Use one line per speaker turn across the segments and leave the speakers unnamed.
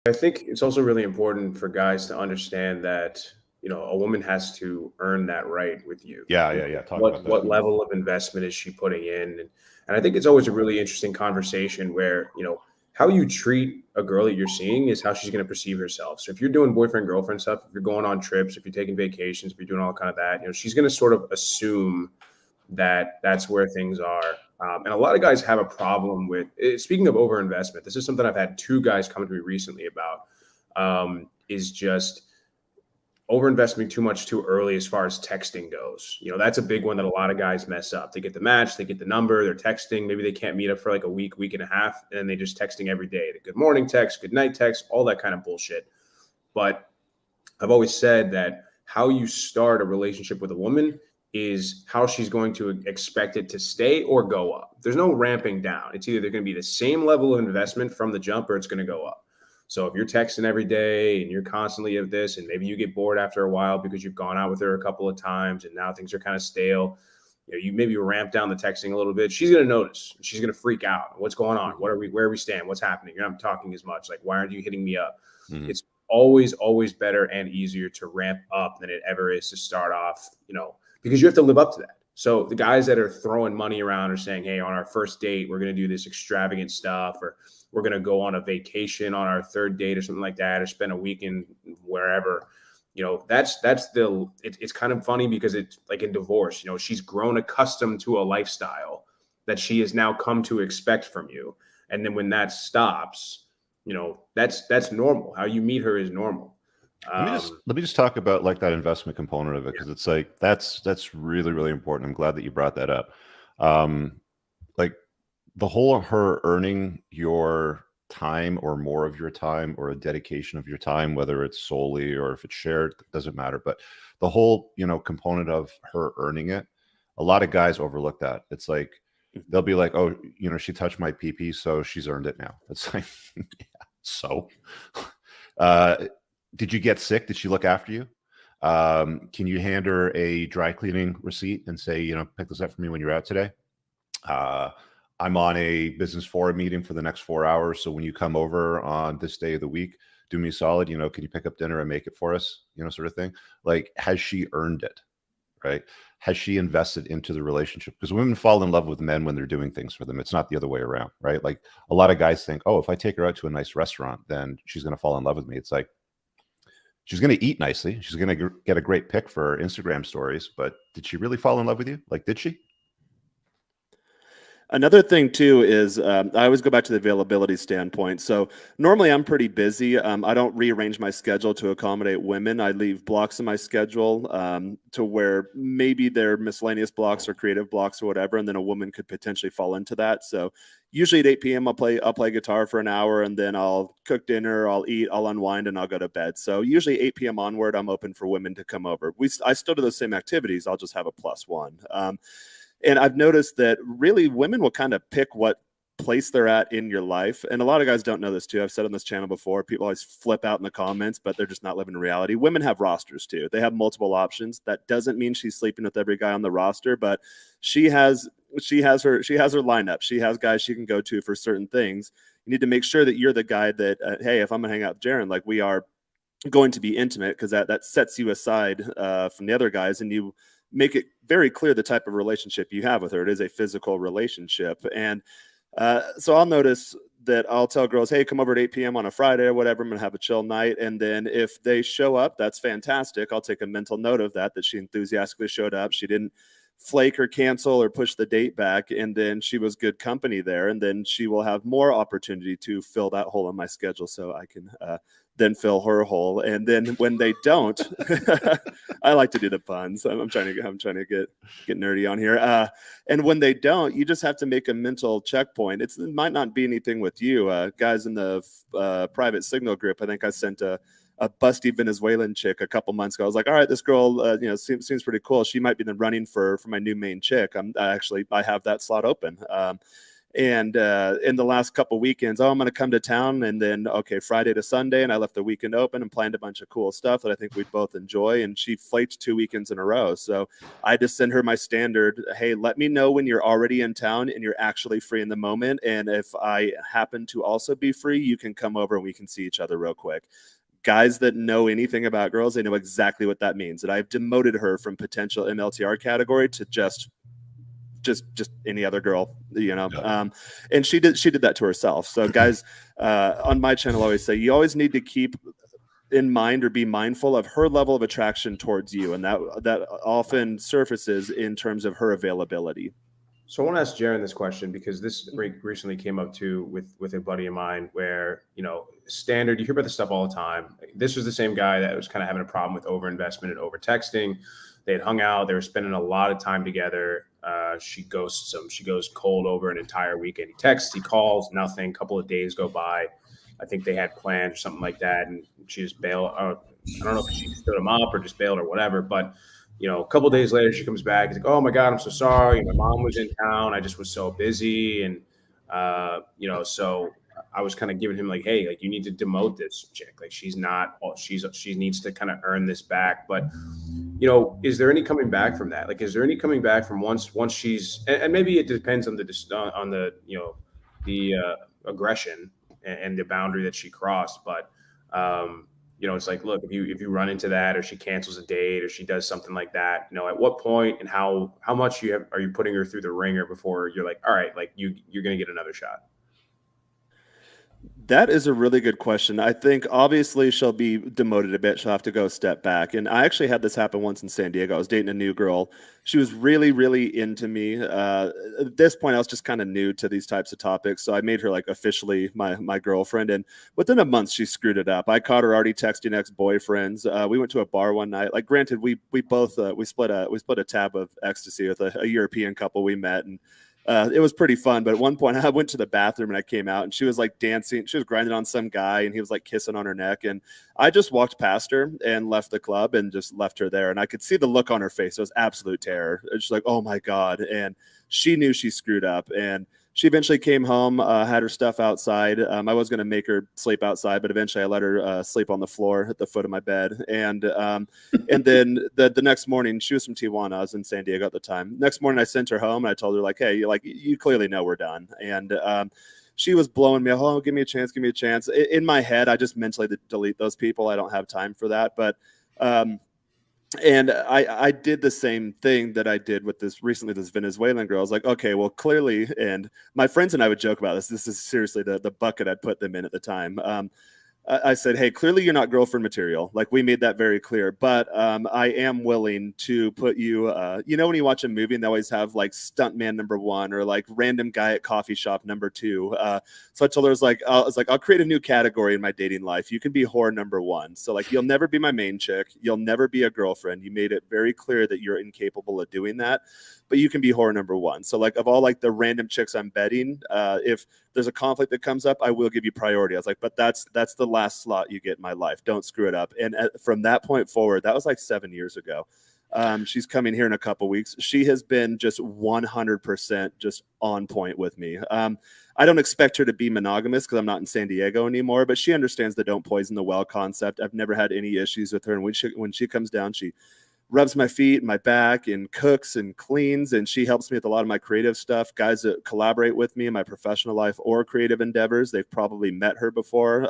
I think it's also really important for guys to understand that, a woman has to earn that right with you.
Yeah,
You
yeah,
know,
yeah. Talk about
what
that.
level of investment is she putting in? And I think it's always a really interesting conversation where, how you treat a girl that you're seeing is how she's going to perceive herself. So if you're doing boyfriend girlfriend stuff, if you're going on trips, if you're taking vacations, if you're doing all kind of that, she's going to sort of assume that that's where things are. And a lot of guys have a problem with speaking of overinvestment. This is something I've had two guys come to me recently about. Is just overinvesting too much too early as far as texting goes. That's a big one that a lot of guys mess up. They get the match, they get the number, they're texting. Maybe they can't meet up for like a week and a half, and they just texting every day. The good morning text, good night text, all that kind of bullshit. But I've always said that how you start a relationship with a woman is how she's going to expect it to stay or go up. There's no ramping down. It's either they're going to be the same level of investment from the jump or it's going to go up. So if you're texting every day and you're constantly of this, and maybe you get bored after a while because you've gone out with her a couple of times and now things are kind of stale, you maybe ramp down the texting a little bit. She's going to notice. She's going to freak out. What's going on? Where are we stand? What's happening? You're not talking as much. Like, why aren't you hitting me up?
Mhm.
It's always better and easier to ramp up than it ever is to start off, because you have to live up to that. So the guys that are throwing money around are saying, hey, on our first date, we're going to do this extravagant stuff, or we're going to go on a vacation on our third date or something like that, or spend a weekend wherever. It's kind of funny because it's like in divorce, she's grown accustomed to a lifestyle that she has now come to expect from you. And then when that stops, that's normal. How you meet her is normal.
Let me just talk about like that investment component of it, because it's like that's really, really important. I'm glad that you brought that up. Like the whole of her earning your time or more of your time or a dedication of your time, whether it's solely or if it's shared, doesn't matter. But the whole, component of her earning it, a lot of guys overlook that. It's like they'll be like, oh, she touched my pee, so she's earned it now. It's like, yeah, so uh did you get sick? Did she look after you? Can you hand her a dry cleaning receipt and say, pick this up for me when you're out today? Uh, I'm on a business forum meeting for the next 4 hours. So when you come over on this day of the week, do me a solid, can you pick up dinner and make it for us? Sort of thing. Like, has she earned it? Right? Has she invested into the relationship? Because women fall in love with men when they're doing things for them. It's not the other way around, right? Like a lot of guys think, oh, if I take her out to a nice restaurant, then she's going to fall in love with me. It's like, she's going to eat nicely. She's going to get a great pic for her Instagram stories. But did she really fall in love with you? Like, did she?
Another thing too is I always go back to the availability standpoint. So normally I'm pretty busy. I don't rearrange my schedule to accommodate women. I leave blocks in my schedule to where maybe they're miscellaneous blocks or creative blocks or whatever, and then a woman could potentially fall into that. So usually at 8 p.m. I'll play guitar for an hour, and then I'll cook dinner, I'll eat, I'll unwind, and I'll go to bed. So usually 8 p.m. onward, I'm open for women to come over. I still do those same activities. I'll just have a +1. And I've noticed that really women will kind of pick what place they're at in your life. And a lot of guys don't know this too. I've said on this channel before, people always flip out in the comments, but they're just not living in reality. Women have rosters too. They have multiple options. That doesn't mean she's sleeping with every guy on the roster, but she has her lineup. She has guys she can go to for certain things. You need to make sure that you're the guy that, hey, if I'm gonna hang out with Jaren, like we are going to be intimate, because that sets you aside from the other guys, and you make it very clear the type of relationship you have with her. It is a physical relationship. And so I'll notice that I'll tell girls, hey, come over at 8 p.m. on a Friday or whatever. I'm going to have a chill night. And then if they show up, that's fantastic. I'll take a mental note of that she enthusiastically showed up. She didn't flake or cancel or push the date back. And then she was good company there. And then she will have more opportunity to fill that hole in my schedule so I can then fill her hole. And then when they don't, I like to do the puns. I'm trying to get nerdy on here. And when they don't, you just have to make a mental checkpoint. It might not be anything with you. Guys in the private signal group, I think I sent a busty Venezuelan chick a couple months ago. I was like, all right, this girl, seems pretty cool. She might be the running for my new main chick. I have that slot open. And in the last couple weekends, I'm going to come to town, and then okay, Friday to Sunday, and I left the weekend open and planned a bunch of cool stuff that I think we'd both enjoy. And she flaked 2 weekends in a row, so I just send her my standard, hey, let me know when you're already in town and you're actually free in the moment, and if I happen to also be free, you can come over and we can see each other real quick. Guys that know anything about girls, they know exactly what that means. That I've demoted her from potential MLTR category to just any other girl, and she did that to herself. So guys on my channel always say you always need to keep in mind or be mindful of her level of attraction towards you, and that often surfaces in terms of her availability.
So I want to ask Jaron this question because this recently came up too with a buddy of mine where, standard, you hear about this stuff all the time. This was the same guy that was kind of having a problem with overinvestment and over texting. They had hung out. They were spending a lot of time together. She ghosts him. She goes cold over an entire weekend. He texts, he calls, nothing. A couple of days go by. I think they had plans or something like that. And she just bailed. I don't know if she stood him up or just bailed or whatever, but a couple of days later, she comes back. He's like, "Oh my God, I'm so sorry. My mom was in town. I just was so busy." And, so I was kind of giving him like, "Hey, like you need to demote this chick. Like she needs to kind of earn this back." But, is there any coming back from that? Like, is there any coming back from once she's, and maybe it depends on the aggression and the boundary that she crossed. But, it's like, look, if you run into that, or she cancels a date, or she does something like that, at what point and how much are you putting her through the ringer before you're like, all right, like you're going to get another shot?
That is a really good question. I think obviously she'll be demoted a bit. She'll have to go step back. And I actually had this happen once in San Diego. I was dating a new girl. She was really, really into me. At this point, I was just kind of new to these types of topics. So I made her like officially my girlfriend. And within a month, she screwed it up. I caught her already texting ex-boyfriends. We went to a bar one night. Like, granted, we both we split a tab of ecstasy with a European couple we met, and it was pretty fun. But at one point I went to the bathroom and I came out and she was like dancing. She was grinding on some guy and he was like kissing on her neck. And I just walked past her and left the club and just left her there. And I could see the look on her face. It was absolute terror. It's just like, oh my God. And she knew she screwed up. And she eventually came home, had her stuff outside. I was going to make her sleep outside, but eventually I let her sleep on the floor at the foot of my bed. And then the next morning, she was from Tijuana. I was in San Diego at the time. Next morning, I sent her home and I told her like, hey, you clearly know we're done. And she was blowing me, oh, give me a chance, give me a chance. In my head, I just mentally delete those people. I don't have time for that. But and I did the same thing that I did with this Venezuelan girl. I was like, okay, well, clearly, and my friends and I would joke about this. This is seriously the bucket I'd put them in at the time. I said, hey, clearly you're not girlfriend material. Like, we made that very clear. But I am willing to put you, when you watch a movie and they always have like stuntman number 1 or like random guy at coffee shop number 2. So I told her, I was like, I'll create a new category in my dating life. You can be whore number 1. So like, you'll never be my main chick. You'll never be a girlfriend. You made it very clear that you're incapable of doing that. But you can be whore number 1. So like, of all like the random chicks I'm betting, if there's a conflict that comes up, I will give you priority. I was like, but that's the last slot you get in my life. Don't screw it up. And from that point forward, that was like 7 years ago. She's coming here in a couple weeks. She has been just 100% just on point with me. I don't expect her to be monogamous because I'm not in San Diego anymore, but she understands the don't poison the well concept. I've never had any issues with her. And when she comes down, she rubs my feet and my back and cooks and cleans, and she helps me with a lot of my creative stuff. Guys that collaborate with me in my professional life or creative endeavors, they've probably met her before.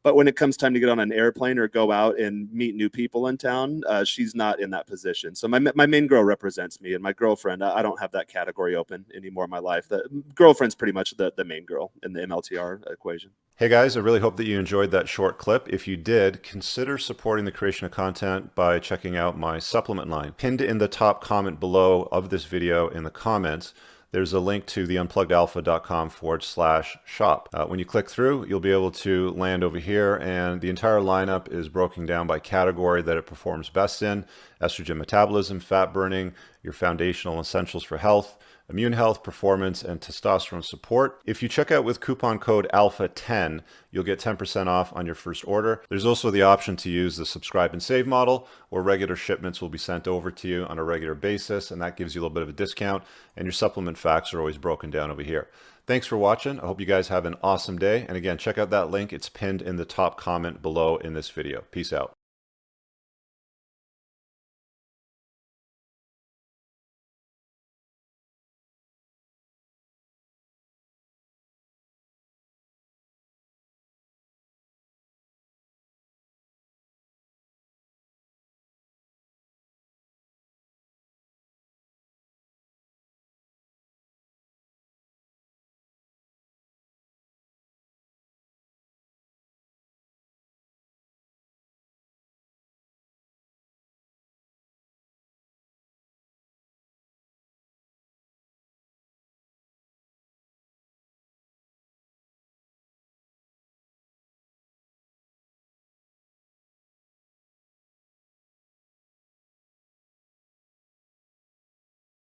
But when it comes time to get on an airplane or go out and meet new people in town, she's not in that position. So my main girl represents me, and my girlfriend, I don't have that category open anymore in my life. The girlfriend's pretty much the main girl in the MLTR equation.
Hey guys, I really hope that you enjoyed that short clip. If you did, consider supporting the creation of content by checking out my supplement line. Pinned in the top comment below of this video in the comments, there's a link to the unpluggedalpha.com/shop. When you click through, you'll be able to land over here, and the entire lineup is broken down by category that it performs best in: estrogen metabolism, fat burning, your foundational essentials for health, immune health, performance, and testosterone support. If you check out with coupon code ALPHA10, you'll get 10% off on your first order. There's also the option to use the subscribe and save model, where regular shipments will be sent over to you on a regular basis, and that gives you a little bit of a discount, and your supplement facts are always broken down over here. Thanks for watching. I hope you guys have an awesome day. And again, check out that link. It's pinned in the top comment below in this video. Peace out.